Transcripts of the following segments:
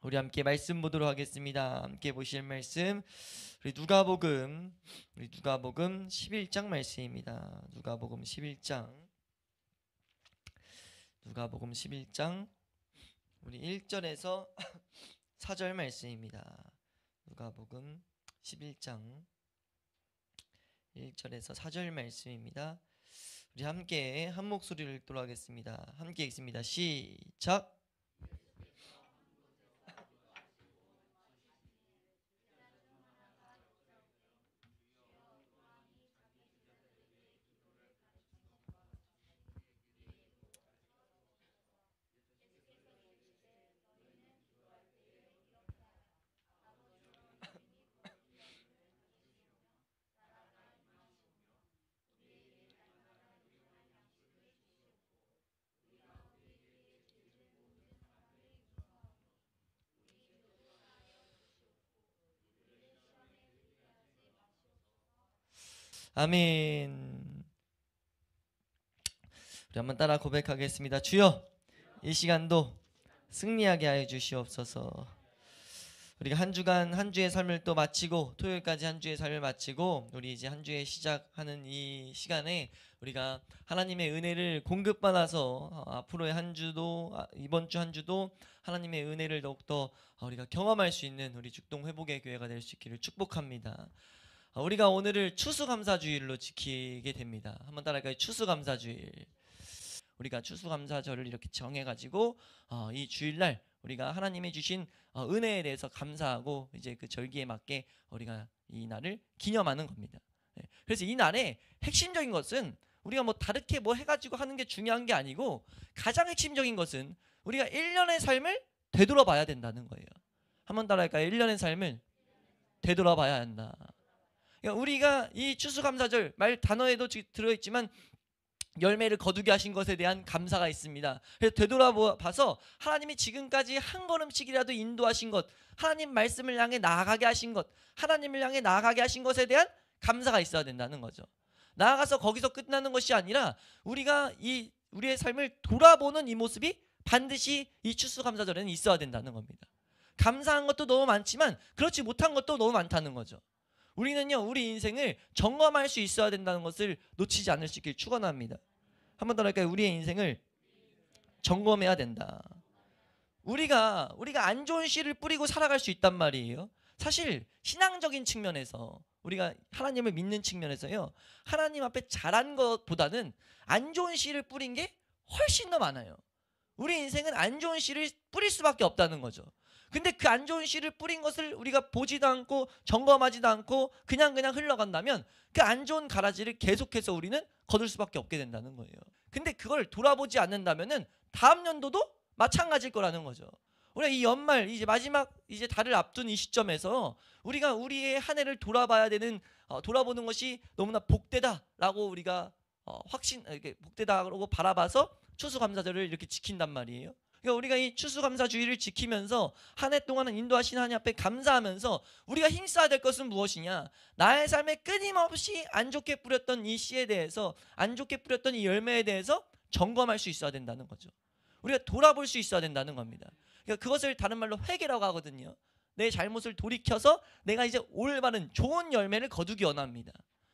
우리 함께 말씀 보도록 하겠습니다. 함께 보실 말씀 우리 누가복음 11장 말씀입니다. 누가복음 11장 우리 1절에서 4절 말씀입니다. 누가복음 11장 1절에서 4절 말씀입니다. 우리 함께 한 목소리를 읽도록 하겠습니다. 함께 읽습니다. 시작. 아멘. 우리 한번 따라 고백하겠습니다. 주여, 이 시간도 승리하게 하여 주시옵소서. 우리가 한 주간 한 주의 삶을 또 마치고 토요일까지 한 주의 삶을 마치고 우리 이제 한 주의 시작하는 이 시간에 우리가 하나님의 은혜를 공급받아서 앞으로의 한 주도 이번 주 한 주도 하나님의 은혜를 더욱더 우리가 경험할 수 있는 우리 죽동 회복의 교회가 될 수 있기를 축복합니다. 우리가 오늘을 추수감사주일로 지키게 됩니다. 한번 따라할까요? 추수감사주일. 우리가 추수감사절을 이렇게 정해가지고 이 주일날 우리가 하나님이 주신 은혜에 대해서 감사하고 이제 그 절기에 맞게 우리가 이 날을 기념하는 겁니다. 그래서 이 날의 핵심적인 것은 우리가 뭐 다르게 뭐 해가지고 하는 게 중요한 게 아니고 가장 핵심적인 것은 우리가 1년의 삶을 되돌아봐야 된다는 거예요. 한번 따라할까요? 1년의 삶을 되돌아봐야 한다. 그러니까 우리가 이 추수감사절 말 단어에도 들어있지만 열매를 거두게 하신 것에 대한 감사가 있습니다. 그래서 되돌아봐서 하나님이 지금까지 한 걸음씩이라도 인도하신 것, 하나님 말씀을 향해 나아가게 하신 것, 하나님을 향해 나아가게 하신 것에 대한 감사가 있어야 된다는 거죠. 나아가서 거기서 끝나는 것이 아니라 우리가 우리의 삶을 돌아보는 이 모습이 반드시 이 추수감사절에는 있어야 된다는 겁니다. 감사한 것도 너무 많지만 그렇지 못한 것도 너무 많다는 거죠. 우리는요, 우리 인생을 점검할 수 있어야 된다는 것을 놓치지 않을 수 있길 축원합니다. 한번 더 할까요? 우리의 인생을 점검해야 된다. 우리가 안 좋은 씨를 뿌리고 살아갈 수 있단 말이에요. 사실 신앙적인 측면에서 우리가 하나님을 믿는 측면에서요, 하나님 앞에 잘한 것보다는 안 좋은 씨를 뿌린 게 훨씬 더 많아요. 우리 인생은 안 좋은 씨를 뿌릴 수밖에 없다는 거죠. 근데 그 안 좋은 씨를 뿌린 것을 우리가 보지도 않고 점검하지도 않고 그냥 흘러간다면 그 안 좋은 가라지를 계속해서 우리는 거둘 수밖에 없게 된다는 거예요. 근데 그걸 돌아보지 않는다면은 다음 연도도 마찬가지일 거라는 거죠. 우리가 이 연말 이제 마지막 이제 달을 앞둔 이 시점에서 우리가 우리의 한 해를 돌아봐야 되는 돌아보는 것이 너무나 복되다라고 우리가 복되다라고 바라봐서 추수감사절을 이렇게 지킨단 말이에요. 그러니까 우리가 이 추수감사주의를 지키면서 한 해 동안은 인도하신 하나님 앞에 감사하면서 우리가 힘써야 될 것은 무엇이냐? 나의 삶에 끊임없이 안 좋게 뿌렸던 이 씨에 대해서, 안 좋게 뿌렸던 이 열매에 대해서 점검할 수 있어야 된다는 거죠. 우리가 돌아볼 수 있어야 된다는 겁니다. 그러니까 그것을 다른 말로 회개라고 하거든요. 내 잘못을 돌이켜서 내가 이제 올바른 좋은 열매를 거두기 원합니다.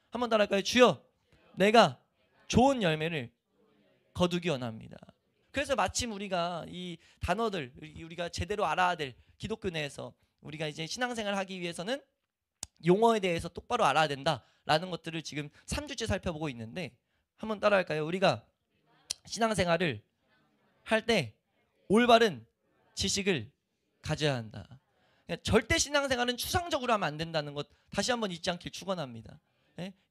한번 따라할까요? 주여, 내가 좋은 열매를 거두기 원합니다. 그래서 마침 우리가 이 단어들 우리가 제대로 알아야 될 기독교 내에서 우리가 이제 신앙생활을 하기 위해서는 용어에 대해서 똑바로 알아야 된다라는 것들을 지금 3주째 살펴보고 있는데 한번 따라할까요? 우리가 신앙생활을 할 때 올바른 지식을 가져야 한다. 그러니까 절대 신앙생활은 추상적으로 하면 안 된다는 것 다시 한번 잊지 않길 축원합니다.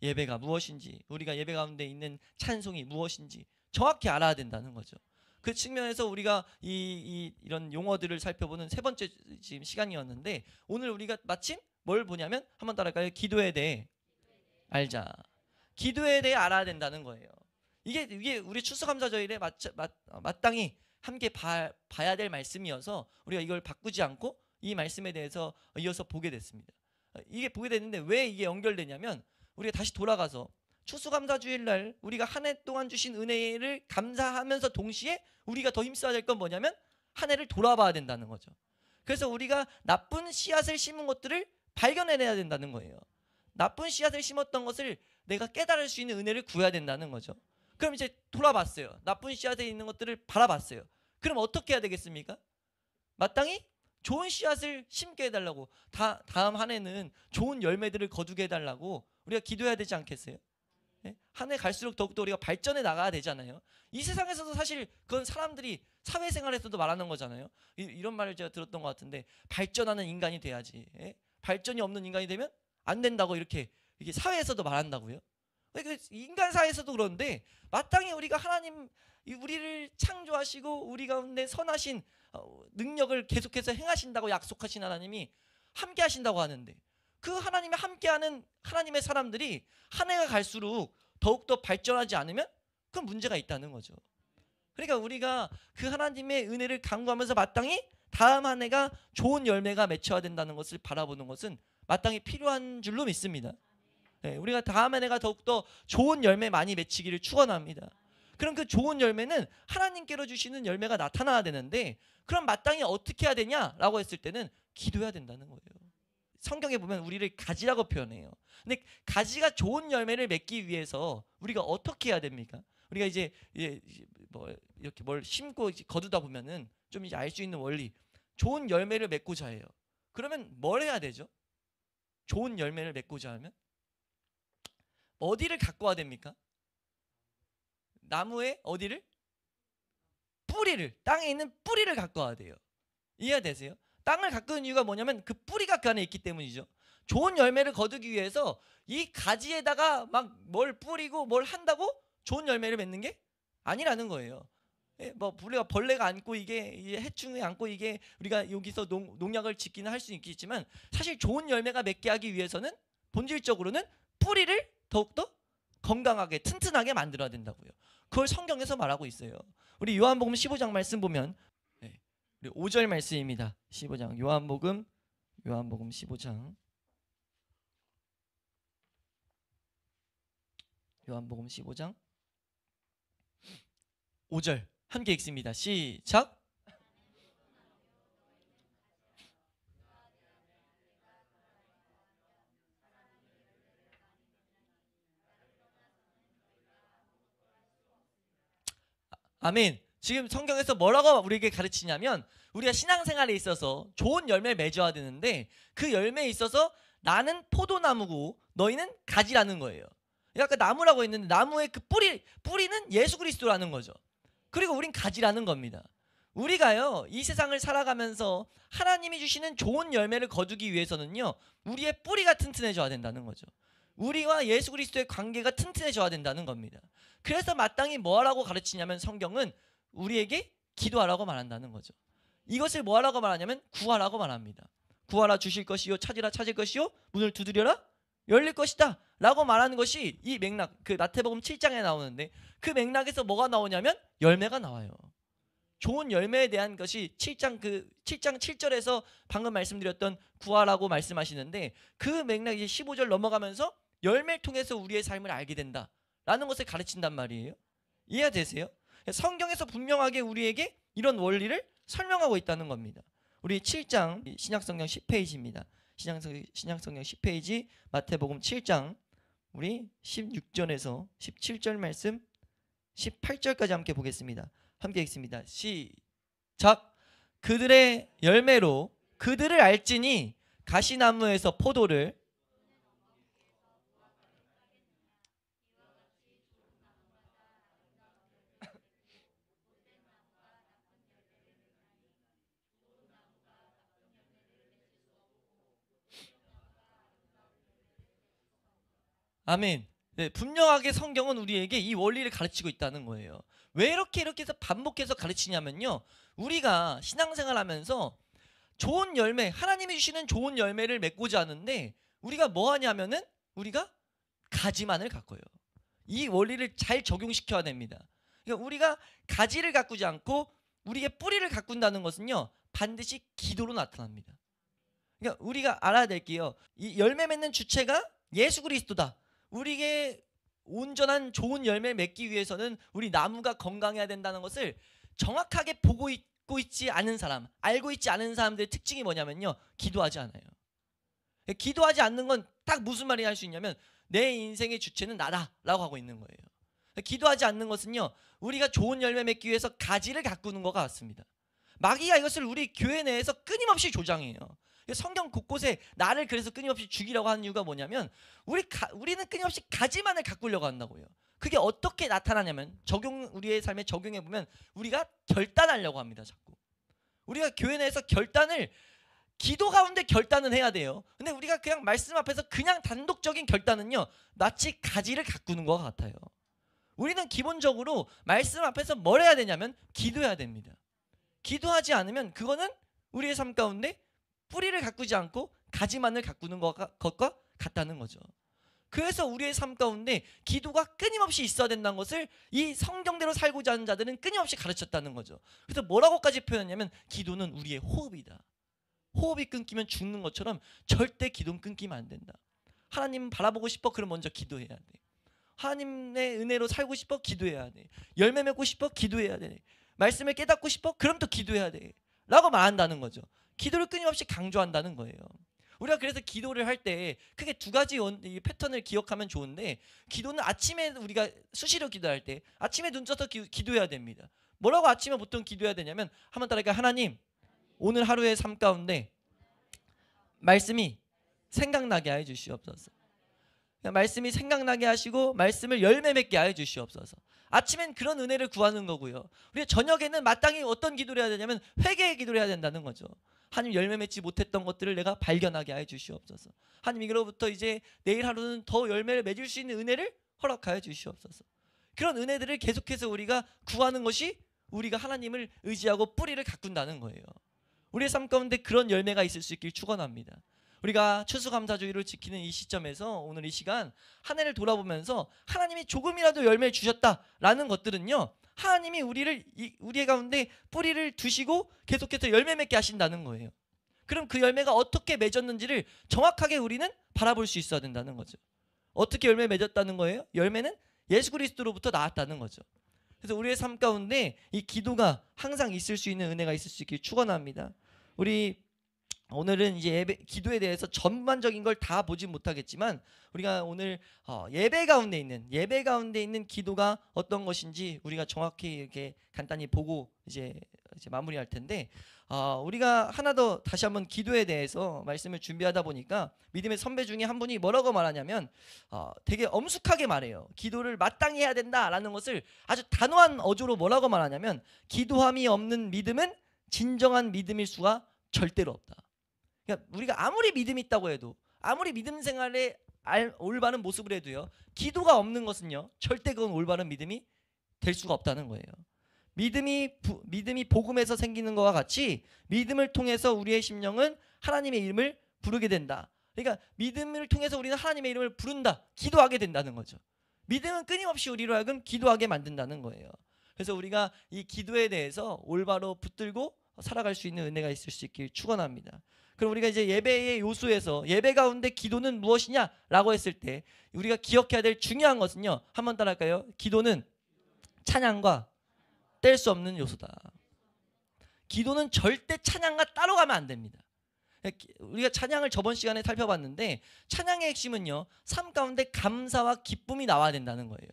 예배가 무엇인지, 우리가 예배 가운데 있는 찬송이 무엇인지 정확히 알아야 된다는 거죠. 그 측면에서 우리가 이런 용어들을 살펴보는 세 번째 지금 시간이었는데 오늘 우리가 마침 뭘 보냐면 한번 따라할까요? 기도에 대해 알자. 기도에 대해 알아야 된다는 거예요. 이게 우리 추수감사절에 마땅히 함께 봐야 될 말씀이어서 우리가 이걸 바꾸지 않고 이 말씀에 대해서 이어서 보게 됐습니다. 이게 보게 됐는데 왜 이게 연결되냐면 우리가 다시 돌아가서 추수감사주일날 우리가 한 해 동안 주신 은혜를 감사하면서 동시에 우리가 더 힘써야 될 건 뭐냐면 한 해를 돌아봐야 된다는 거죠. 그래서 우리가 나쁜 씨앗을 심은 것들을 발견해내야 된다는 거예요. 나쁜 씨앗을 심었던 것을 내가 깨달을 수 있는 은혜를 구해야 된다는 거죠. 그럼 이제 돌아봤어요. 나쁜 씨앗에 있는 것들을 바라봤어요. 그럼 어떻게 해야 되겠습니까? 마땅히 좋은 씨앗을 심게 해달라고, 다음 한 해는 좋은 열매들을 거두게 해달라고 우리가 기도해야 되지 않겠어요? 한 해 갈수록 더욱더 우리가 발전해 나가야 되잖아요. 이 세상에서도 사실 그건 사람들이 사회생활에서도 말하는 거잖아요. 이런 말을 제가 들었던 것 같은데, 발전하는 인간이 돼야지, 발전이 없는 인간이 되면 안 된다고 이렇게 이게 사회에서도 말한다고요. 인간 사회에서도 그런데 마땅히 우리가 하나님, 우리를 창조하시고 우리 가운데 선하신 능력을 계속해서 행하신다고 약속하신 하나님이 함께 하신다고 하는데, 그 하나님이 함께하는 하나님의 사람들이 한 해가 갈수록 더욱더 발전하지 않으면 그건 문제가 있다는 거죠. 그러니까 우리가 그 하나님의 은혜를 간구하면서 마땅히 다음 한 해가 좋은 열매가 맺혀야 된다는 것을 바라보는 것은 마땅히 필요한 줄로 믿습니다. 우리가 다음 한 해가 더욱더 좋은 열매 많이 맺히기를 축원합니다. 그럼 그 좋은 열매는 하나님께로 주시는 열매가 나타나야 되는데, 그럼 마땅히 어떻게 해야 되냐라고 했을 때는 기도해야 된다는 거예요. 성경에 보면 우리를 가지라고 표현해요. 근데 가지가 좋은 열매를 맺기 위해서 우리가 어떻게 해야 됩니까? 우리가 이제 뭐 이렇게 뭘 심고 거두다 보면은 좀 이제 알 수 있는 원리, 좋은 열매를 맺고자 해요. 그러면 뭘 해야 되죠? 좋은 열매를 맺고자 하면 어디를 갖고 와야 됩니까? 나무의 어디를? 뿌리를, 땅에 있는 뿌리를 갖고 와야 돼요. 이해되세요? 땅을 가꾸는 이유가 뭐냐면 그 뿌리가 그 안에 있기 때문이죠. 좋은 열매를 거두기 위해서 이 가지에다가 막 뭘 뿌리고 뭘 한다고 좋은 열매를 맺는 게 아니라는 거예요. 뭐 우리가 벌레가 안고 이게 해충이 안고 이게 우리가 여기서 농약을 짓기는 할 수 있겠지만, 사실 좋은 열매가 맺게 하기 위해서는 본질적으로는 뿌리를 더욱더 건강하게 튼튼하게 만들어야 된다고요. 그걸 성경에서 말하고 있어요. 우리 요한복음 15장 말씀 보면, 우리 5절 말씀입니다. 15장 요한복음 15장 요한복음 15장 5절 함께 읽습니다. 시작. 아멘. 지금 성경에서 뭐라고 우리에게 가르치냐면, 우리가 신앙생활에 있어서 좋은 열매를 맺어야 되는데 그 열매에 있어서 나는 포도나무고 너희는 가지라는 거예요. 아까 나무라고 했는데 나무의 그 뿌리는 예수 그리스도라는 거죠. 그리고 우린 가지라는 겁니다. 우리가요, 이 세상을 살아가면서 하나님이 주시는 좋은 열매를 거두기 위해서는요, 우리의 뿌리가 튼튼해져야 된다는 거죠. 우리와 예수 그리스도의 관계가 튼튼해져야 된다는 겁니다. 그래서 마땅히 뭐하라고 가르치냐면, 성경은 우리에게 기도하라고 말한다는 거죠. 이것을 뭐하라고 말하냐면 구하라고 말합니다. 구하라 주실 것이요, 찾으라 찾을 것이요, 문을 두드려라 열릴 것이다 라고 말하는 것이 이 맥락, 그 마태복음 7장에 나오는데, 그 맥락에서 뭐가 나오냐면 열매가 나와요. 좋은 열매에 대한 것이 7장 7절에서 방금 말씀드렸던 구하라고 말씀하시는데, 그 맥락이 15절 넘어가면서 열매를 통해서 우리의 삶을 알게 된다라는 것을 가르친단 말이에요. 이해되세요? 성경에서 분명하게 우리에게 이런 원리를 설명하고 있다는 겁니다. 우리 7장 신약성경 10페이지입니다. 신약성경 10페이지 마태복음 7장 우리 16절에서 17절 말씀 18절까지 함께 보겠습니다. 함께 읽습니다. 시작. 그들의 열매로 그들을 알지니 가시나무에서 포도를 아멘. 네, 분명하게 성경은 우리에게 이 원리를 가르치고 있다는 거예요. 왜 이렇게 해서 반복해서 가르치냐면요, 우리가 신앙생활하면서 좋은 열매, 하나님이 주시는 좋은 열매를 맺고자 하는데 우리가 뭐 하냐면은 우리가 가지만을 가꿔요. 이 원리를 잘 적용시켜야 됩니다. 그러니까 우리가 가지를 가꾸지 않고 우리의 뿌리를 가꾼다는 것은요, 반드시 기도로 나타납니다. 그러니까 우리가 알아야 될 게요, 이 열매 맺는 주체가 예수 그리스도다. 우리에게 온전한 좋은 열매를 맺기 위해서는 우리 나무가 건강해야 된다는 것을 정확하게 보고 듣고 있지 않은 사람, 알고 있지 않은 사람들의 특징이 뭐냐면요, 기도하지 않아요. 기도하지 않는 건 딱 무슨 말이 할 수 있냐면 내 인생의 주체는 나다라고 하고 있는 거예요. 기도하지 않는 것은요, 우리가 좋은 열매 맺기 위해서 가지를 가꾸는 것과 같습니다. 마귀가 이것을 우리 교회 내에서 끊임없이 조장해요. 성경 곳곳에 나를 그래서 끊임없이 죽이려고 하는 이유가 뭐냐면 우리는 끊임없이 가지만을 가꾸려고 한다고요. 그게 어떻게 나타나냐면 우리의 삶에 적용해 보면 우리가 결단하려고 합니다. 자꾸 우리가 교회 내에서 기도 가운데 결단은 해야 돼요. 근데 우리가 그냥 말씀 앞에서 그냥 단독적인 결단은요, 마치 가지를 가꾸는 것 같아요. 우리는 기본적으로 말씀 앞에서 뭘 해야 되냐면 기도해야 됩니다. 기도하지 않으면 그거는 우리의 삶 가운데 뿌리를 가꾸지 않고 가지만을 가꾸는 것과 같다는 거죠. 그래서 우리의 삶 가운데 기도가 끊임없이 있어야 된다는 것을 이 성경대로 살고자 하는 자들은 끊임없이 가르쳤다는 거죠. 그래서 뭐라고까지 표현했냐면 기도는 우리의 호흡이다. 호흡이 끊기면 죽는 것처럼 절대 기도는 끊기면 안 된다. 하나님 바라보고 싶어? 그럼 먼저 기도해야 돼. 하나님의 은혜로 살고 싶어? 기도해야 돼. 열매 맺고 싶어? 기도해야 돼. 말씀을 깨닫고 싶어? 그럼 또 기도해야 돼 라고 말한다는 거죠. 기도를 끊임없이 강조한다는 거예요. 우리가 그래서 기도를 할 때 크게 두 가지 패턴을 기억하면 좋은데, 기도는 아침에 우리가 수시로 기도할 때 아침에 눈 떠서 기도해야 됩니다. 뭐라고 아침에 보통 기도해야 되냐면 한번 따라할까요? 하나님, 오늘 하루의 삶 가운데 말씀이 생각나게 하여 주시옵소서. 말씀이 생각나게 하시고 말씀을 열매 맺게 하여 주시옵소서. 아침엔 그런 은혜를 구하는 거고요. 우리 저녁에는 마땅히 어떤 기도를 해야 되냐면 회개의 기도를 해야 된다는 거죠. 하나님, 열매 맺지 못했던 것들을 내가 발견하게 하여 주시옵소서. 하나님, 이로부터 이제 내일 하루는 더 열매를 맺을 수 있는 은혜를 허락하여 주시옵소서. 그런 은혜들을 계속해서 우리가 구하는 것이 우리가 하나님을 의지하고 뿌리를 가꾼다는 거예요. 우리의 삶 가운데 그런 열매가 있을 수 있길 축원합니다. 우리가 추수감사주의를 지키는 이 시점에서 오늘 이 시간 한 해를 돌아보면서 하나님이 조금이라도 열매를 주셨다라는 것들은요, 하나님이 우리의 가운데 뿌리를 두시고 계속해서 열매 맺게 하신다는 거예요. 그럼 그 열매가 어떻게 맺었는지를 정확하게 우리는 바라볼 수 있어야 된다는 거죠. 어떻게 열매 맺었다는 거예요? 열매는 예수 그리스도로부터 나왔다는 거죠. 그래서 우리의 삶 가운데 이 기도가 항상 있을 수 있는 은혜가 있을 수 있길 축원합니다. 우리 오늘은 이제 기도에 대해서 전반적인 걸 다 보진 못하겠지만 우리가 오늘 예배 가운데 있는 기도가 어떤 것인지 우리가 정확히 이렇게 간단히 보고 이제 마무리할 텐데, 우리가 하나 더 다시 한번 기도에 대해서 말씀을 준비하다 보니까 믿음의 선배 중에 한 분이 뭐라고 말하냐면 되게 엄숙하게 말해요. 기도를 마땅히 해야 된다라는 것을 아주 단호한 어조로 뭐라고 말하냐면, 기도함이 없는 믿음은 진정한 믿음일 수가 절대로 없다. 그러니까 우리가 아무리 믿음이 있다고 해도, 아무리 믿음 생활에 올바른 모습을 해도요, 기도가 없는 것은요 절대 그건 올바른 믿음이 될 수가 없다는 거예요. 믿음이 복음에서 생기는 것과 같이 믿음을 통해서 우리의 심령은 하나님의 이름을 부르게 된다. 그러니까 믿음을 통해서 우리는 하나님의 이름을 부른다, 기도하게 된다는 거죠. 믿음은 끊임없이 우리로 하여금 기도하게 만든다는 거예요. 그래서 우리가 이 기도에 대해서 올바로 붙들고 살아갈 수 있는 은혜가 있을 수 있길 축원합니다. 그럼 우리가 이제 예배의 요소에서 예배 가운데 기도는 무엇이냐라고 했을 때 우리가 기억해야 될 중요한 것은요, 한번 따라할까요? 기도는 찬양과 뗄 수 없는 요소다. 기도는 절대 찬양과 따로 가면 안 됩니다. 우리가 찬양을 저번 시간에 살펴봤는데 찬양의 핵심은요, 삶 가운데 감사와 기쁨이 나와야 된다는 거예요.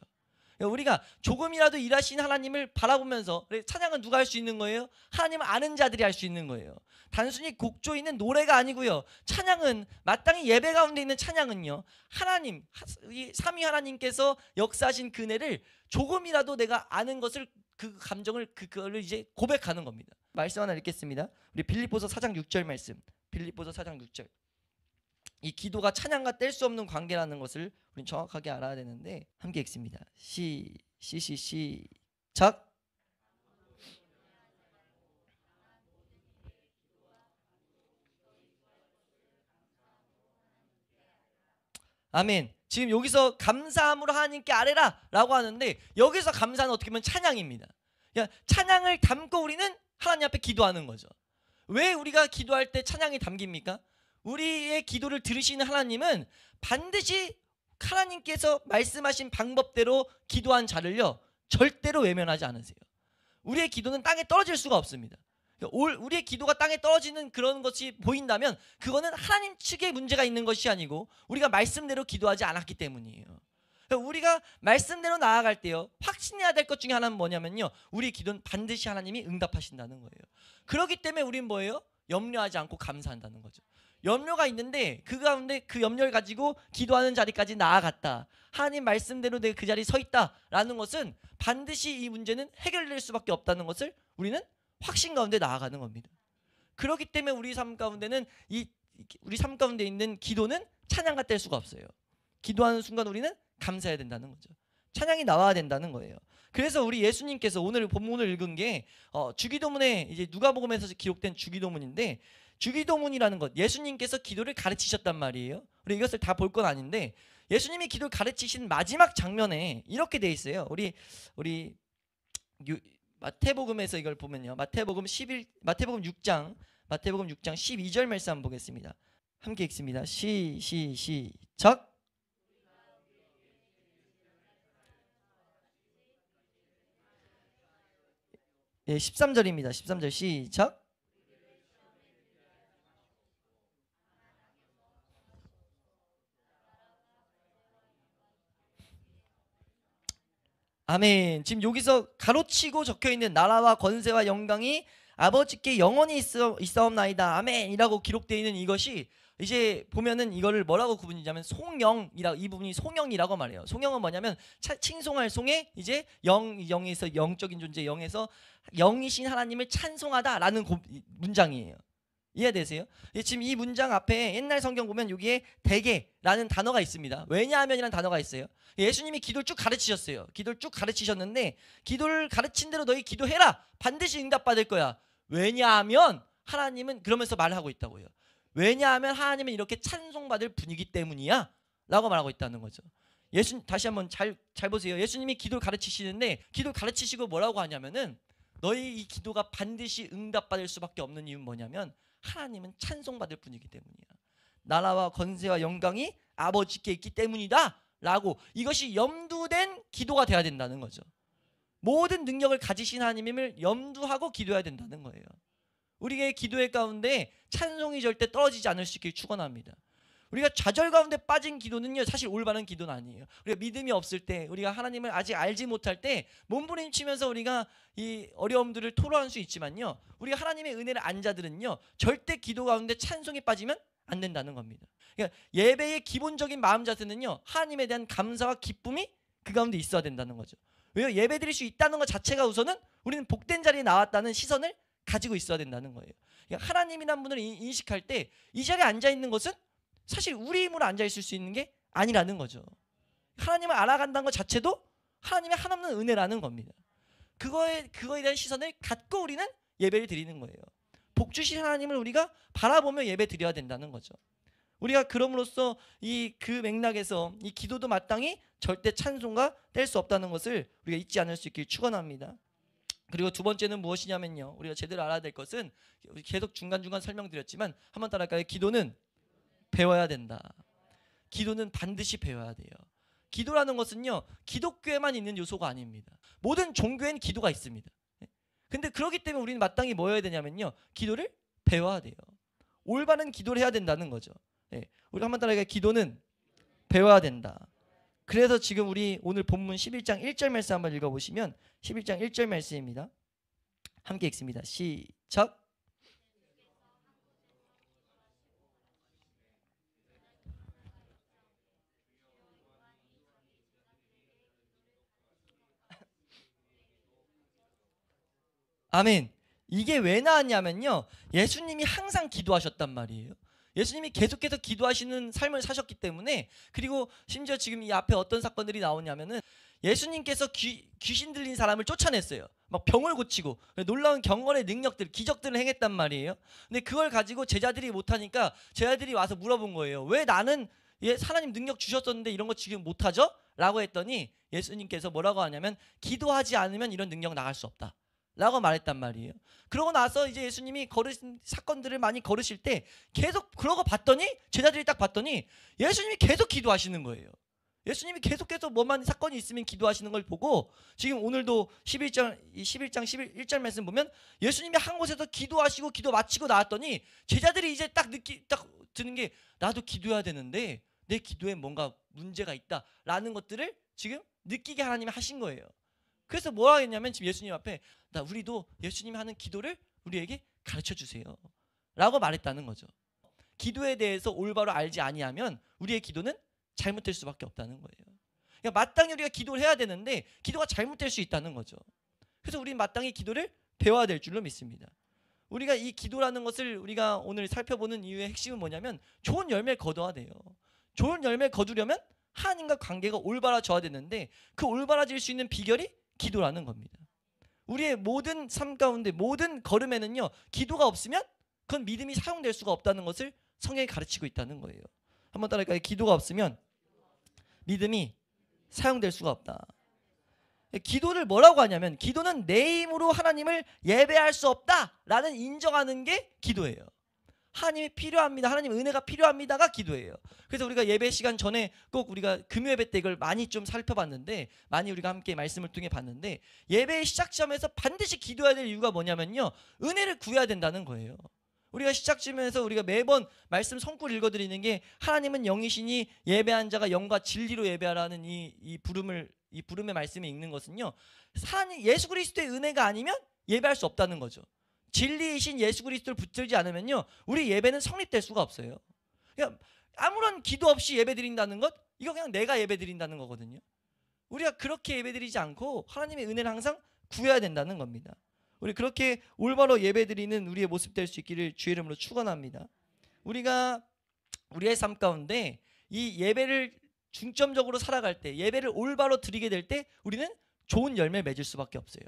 우리가 조금이라도 일하신 하나님을 바라보면서, 찬양은 누가 할 수 있는 거예요? 하나님을 아는 자들이 할 수 있는 거예요. 단순히 곡조 있는 노래가 아니고요, 찬양은 마땅히 예배 가운데 있는 찬양은요, 하나님, 이 삼위 하나님께서 역사하신 그 은혜를 조금이라도 내가 아는 것을, 그 감정을 그거를 이제 고백하는 겁니다. 말씀 하나 읽겠습니다. 우리 빌립보서 4장 6절 말씀. 빌립보서 4장 6절. 이 기도가 찬양과 뗄 수 없는 관계라는 것을 우리는 정확하게 알아야 되는데, 함께 읽습니다. 시작. 아멘. 지금 여기서 감사함으로 하나님께 아뢰라 라고 하는데, 여기서 감사는 어떻게 보면 찬양입니다. 찬양을 담고 우리는 하나님 앞에 기도하는 거죠. 왜 우리가 기도할 때 찬양이 담깁니까? 우리의 기도를 들으시는 하나님은 반드시 하나님께서 말씀하신 방법대로 기도한 자를요 절대로 외면하지 않으세요. 우리의 기도는 땅에 떨어질 수가 없습니다. 우리의 기도가 땅에 떨어지는 그런 것이 보인다면 그거는 하나님 측에 문제가 있는 것이 아니고 우리가 말씀대로 기도하지 않았기 때문이에요. 우리가 말씀대로 나아갈 때요, 확신해야 될 것 중에 하나는 뭐냐면요, 우리의 기도는 반드시 하나님이 응답하신다는 거예요. 그렇기 때문에 우리는 뭐예요? 염려하지 않고 감사한다는 거죠. 염려가 있는데 그 가운데 그 염려를 가지고 기도하는 자리까지 나아갔다, 하나님 말씀대로 내가 그 자리에 서 있다라는 것은 반드시 이 문제는 해결될 수밖에 없다는 것을 우리는 확신 가운데 나아가는 겁니다. 그렇기 때문에 우리 삶 가운데는 우리 삶 가운데 있는 기도는 찬양과 뗄 수가 없어요. 기도하는 순간 우리는 감사해야 된다는 거죠. 찬양이 나와야 된다는 거예요. 그래서 우리 예수님께서 오늘 본문을 읽은 게 주기도문에 이제 누가복음에서 기록된 주기도문인데, 주기도문이라는 것, 예수님께서 기도를 가르치셨단 말이에요. 우리 이것을 다 볼 건 아닌데 예수님이 기도를 가르치신 마지막 장면에 이렇게 돼 있어요. 우리 마태복음에서 이걸 보면요, 마태복음 6장 12절 말씀 한번 보겠습니다. 함께 읽습니다. 시작. 예, 13절입니다. 13절 시작. 아멘. 지금 여기서 가로치고 적혀있는 나라와 권세와 영광이 아버지께 영원히 있사옵나이다, 아멘이라고 기록되어 있는 이것이 이제 보면은 이거를 뭐라고 구분이냐면 송영이라, 이 부분이 송영이라고 말해요. 송영은 뭐냐면 칭송할 송에 이제 영에서 영적인 존재, 영에서 영이신 하나님을 찬송하다라는 문장이에요. 이해되세요? 지금 이 문장 앞에 옛날 성경 보면 여기에 대개라는 단어가 있습니다. 왜냐하면이라는 단어가 있어요. 예수님이 기도를 쭉 가르치셨어요. 기도를 쭉 가르치셨는데 기도를 가르친 대로 너희 기도해라, 반드시 응답받을 거야. 왜냐하면 하나님은 그러면서 말하고 있다고요. 왜냐하면 하나님은 이렇게 찬송받을 분이기 때문이야 라고 말하고 있다는 거죠. 다시 한번 잘 보세요. 예수님이 기도를 가르치시는데 기도를 가르치시고 뭐라고 하냐면은 너희 이 기도가 반드시 응답받을 수밖에 없는 이유는 뭐냐면 하나님은 찬송받을 분이기 때문이야. 나라와 권세와 영광이 아버지께 있기 때문이다 라고, 이것이 염두된 기도가 돼야 된다는 거죠. 모든 능력을 가지신 하나님을 염두하고 기도해야 된다는 거예요. 우리의 기도의 가운데 찬송이 절대 떨어지지 않을 수 있길 축원합니다. 우리가 좌절 가운데 빠진 기도는요, 사실 올바른 기도는 아니에요. 우리가 믿음이 없을 때, 우리가 하나님을 아직 알지 못할 때 몸부림치면서 우리가 이 어려움들을 토로할 수 있지만요, 우리가 하나님의 은혜를 안 자들은요 절대 기도 가운데 찬송이 빠지면 안 된다는 겁니다. 그러니까 예배의 기본적인 마음 자세는요, 하나님에 대한 감사와 기쁨이 그 가운데 있어야 된다는 거죠. 왜요? 예배 드릴 수 있다는 것 자체가 우선은 우리는 복된 자리에 나왔다는 시선을 가지고 있어야 된다는 거예요. 그러니까 하나님이라는 분을 인식할 때 이 자리에 앉아있는 것은 사실 우리 힘으로 앉아있을 수 있는 게 아니라는 거죠. 하나님을 알아간다는 것 자체도 하나님의 한없는 은혜라는 겁니다. 그거에 대한 시선을 갖고 우리는 예배를 드리는 거예요. 복 주신 하나님을 우리가 바라보며 예배 드려야 된다는 거죠. 우리가 그럼으로써 그 맥락에서 이 기도도 마땅히 절대 찬송과 뗄 수 없다는 것을 우리가 잊지 않을 수 있길 축원합니다. 그리고 두 번째는 무엇이냐면요, 우리가 제대로 알아야 될 것은, 계속 중간중간 설명드렸지만 한번 따라할까요? 기도는 배워야 된다. 기도는 반드시 배워야 돼요. 기도라는 것은요, 기독교에만 있는 요소가 아닙니다. 모든 종교엔 기도가 있습니다. 근데 그렇기 때문에 우리는 마땅히 뭐 해야 되냐면요, 기도를 배워야 돼요. 올바른 기도를 해야 된다는 거죠. 우리 한번 따라할까요? 기도는 배워야 된다. 그래서 지금 우리 오늘 본문 11장 1절 말씀 한번 읽어보시면 11장 1절 말씀입니다. 함께 읽습니다. 시작. 아멘. 이게 왜 나왔냐면요, 예수님이 항상 기도하셨단 말이에요. 예수님이 계속해서 기도하시는 삶을 사셨기 때문에, 그리고 심지어 지금 이 앞에 어떤 사건들이 나오냐면은 예수님께서 귀신 들린 사람을 쫓아냈어요. 막 병을 고치고 놀라운 경건의 능력들, 기적들을 행했단 말이에요. 근데 그걸 가지고 제자들이 못하니까 제자들이 와서 물어본 거예요. 왜 나는 하나님 능력 주셨었는데 이런 거 지금 못하죠? 라고 했더니 예수님께서 뭐라고 하냐면 기도하지 않으면 이런 능력 나갈 수 없다 라고 말했단 말이에요. 그러고 나서 이제 예수님이 걸으신 사건들을 많이 걸으실 때 계속 그러고 봤더니, 제자들이 딱 봤더니 예수님이 계속 기도하시는 거예요. 예수님이 계속해서 뭐만 사건이 있으면 기도하시는 걸 보고 지금 오늘도 11장 1절 말씀 보면 예수님이 한 곳에서 기도하시고 기도 마치고 나왔더니 제자들이 이제 딱 드는 게 나도 기도해야 되는데 내 기도에 뭔가 문제가 있다라는 것들을 지금 느끼게 하나님이 하신 거예요. 그래서 뭐라 했냐면 지금 예수님 앞에 우리도 예수님이 하는 기도를 우리에게 가르쳐 주세요 라고 말했다는 거죠. 기도에 대해서 올바로 알지 아니하면 우리의 기도는 잘못될 수밖에 없다는 거예요. 그러니까 마땅히 우리가 기도를 해야 되는데 기도가 잘못될 수 있다는 거죠. 그래서 우리는 마땅히 기도를 배워야 될 줄로 믿습니다. 우리가 이 기도라는 것을 우리가 오늘 살펴보는 이유의 핵심은 뭐냐면 좋은 열매를 거둬야 돼요. 좋은 열매를 거두려면 하나님과 관계가 올바라져야 되는데 그 올바라질 수 있는 비결이 기도라는 겁니다. 우리의 모든 삶 가운데 모든 걸음에는요 기도가 없으면 그건 믿음이 사용될 수가 없다는 것을 성경이 가르치고 있다는 거예요. 한번 따라할까요? 기도가 없으면 믿음이 사용될 수가 없다. 기도를 뭐라고 하냐면 기도는 내 힘으로 하나님을 예배할 수 없다라는 인정하는 게 기도예요. 하나님이 필요합니다. 하나님 은혜가 필요합니다가 기도예요. 그래서 우리가 예배 시간 전에 꼭 우리가 금요예배 때 이걸 많이 좀 살펴봤는데 많이 우리가 함께 말씀을 통해 봤는데 예배의 시작점에서 반드시 기도해야 될 이유가 뭐냐면요. 은혜를 구해야 된다는 거예요. 우리가 시작점에서 우리가 매번 말씀 성구를 읽어드리는 게 하나님은 영이시니 예배한 자가 영과 진리로 예배하라는 이 부름의 말씀에 읽는 것은요. 예수 그리스도의 은혜가 아니면 예배할 수 없다는 거죠. 진리이신 예수 그리스도를 붙들지 않으면요 우리 예배는 성립될 수가 없어요. 그냥 아무런 기도 없이 예배드린다는 것 이거 그냥 내가 예배드린다는 거거든요. 우리가 그렇게 예배드리지 않고 하나님의 은혜를 항상 구해야 된다는 겁니다. 우리 그렇게 올바로 예배드리는 우리의 모습 될 수 있기를 주의 이름으로 축원합니다. 우리가 우리의 삶 가운데 이 예배를 중점적으로 살아갈 때 예배를 올바로 드리게 될 때 우리는 좋은 열매를 맺을 수밖에 없어요.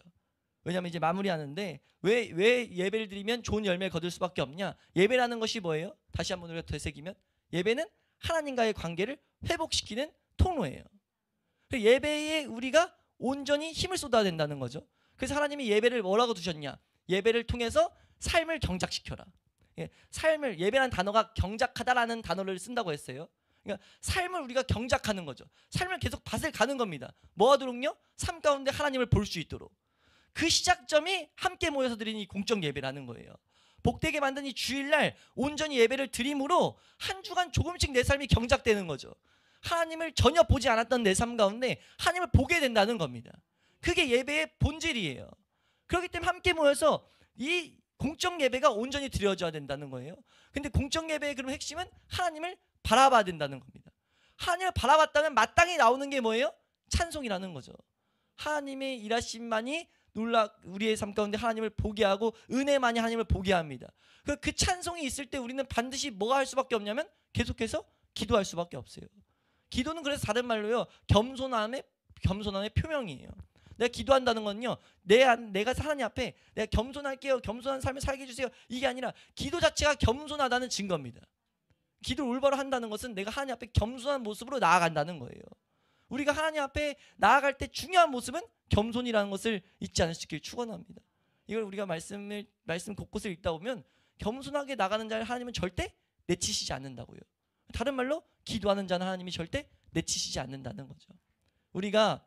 왜냐하면 이제 마무리하는데 왜 예배를 드리면 좋은 열매를 거둘 수밖에 없냐? 예배라는 것이 뭐예요? 다시 한번 우리가 되새기면 예배는 하나님과의 관계를 회복시키는 통로예요. 예배에 우리가 온전히 힘을 쏟아야 된다는 거죠. 그래서 하나님이 예배를 뭐라고 두셨냐? 예배를 통해서 삶을 경작시켜라. 삶을 예배라는 단어가 경작하다라는 단어를 쓴다고 했어요. 그러니까 삶을 우리가 경작하는 거죠. 삶을 계속 밭을 가는 겁니다. 뭐 하도록요? 삶 가운데 하나님을 볼 수 있도록. 그 시작점이 함께 모여서 드리는 이 공적 예배라는 거예요. 복되게 만든 이 주일날 온전히 예배를 드림으로 한 주간 조금씩 내 삶이 경작되는 거죠. 하나님을 전혀 보지 않았던 내 삶 가운데 하나님을 보게 된다는 겁니다. 그게 예배의 본질이에요. 그렇기 때문에 함께 모여서 이 공적 예배가 온전히 드려져야 된다는 거예요. 근데 공적 예배의 그런 핵심은 하나님을 바라봐야 된다는 겁니다. 하나님을 바라봤다면 마땅히 나오는 게 뭐예요? 찬송이라는 거죠. 하나님의 일하심만이 우리의 삶 가운데 하나님을 보게 하고 은혜만이 하나님을 보게 합니다. 그 찬송이 있을 때 우리는 반드시 뭐가 할 수밖에 없냐면 계속해서 기도할 수밖에 없어요. 기도는 그래서 다른 말로요 겸손함의 표명이에요. 내가 기도한다는 건요 내가 하나님 앞에 내가 겸손할게요, 겸손한 삶을 살게 해주세요, 이게 아니라 기도 자체가 겸손하다는 증거입니다. 기도를 올바로 한다는 것은 내가 하나님 앞에 겸손한 모습으로 나아간다는 거예요. 우리가 하나님 앞에 나아갈 때 중요한 모습은 겸손이라는 것을 잊지 않을 수 있기를 축원합니다. 이걸 우리가 말씀 곳곳을 읽다 보면 겸손하게 나가는 자를 하나님은 절대 내치시지 않는다고요. 다른 말로 기도하는 자는 하나님이 절대 내치시지 않는다는 거죠. 우리가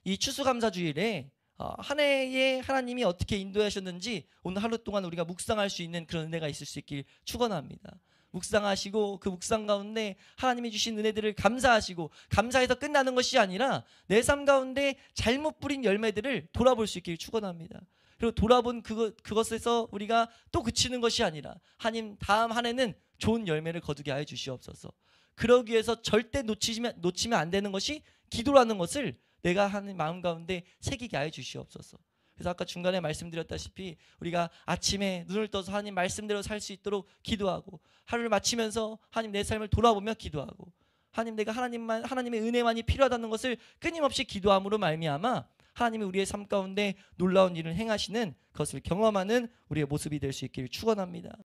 이 추수감사주일에 한 해에 하나님이 어떻게 인도하셨는지 오늘 하루 동안 우리가 묵상할 수 있는 그런 은혜가 있을 수 있길 축원합니다. 묵상하시고 그 묵상 가운데 하나님이 주신 은혜들을 감사하시고 감사해서 끝나는 것이 아니라 내 삶 가운데 잘못 뿌린 열매들을 돌아볼 수 있길 축원합니다. 그리고 돌아본 그것에서 우리가 또 그치는 것이 아니라 하나님 다음 한 해는 좋은 열매를 거두게 하여 주시옵소서. 그러기 위해서 절대 놓치면 안 되는 것이 기도라는 것을 내가 하는 마음 가운데 새기게 하여 주시옵소서. 그래서 아까 중간에 말씀드렸다시피 우리가 아침에 눈을 떠서 하나님 말씀대로 살 수 있도록 기도하고 하루를 마치면서 하나님 내 삶을 돌아보며 기도하고 하나님 내가 하나님의 은혜만이 필요하다는 것을 끊임없이 기도함으로 말미암아 하나님이 우리의 삶 가운데 놀라운 일을 행하시는 것을 경험하는 우리의 모습이 될 수 있기를 축원합니다.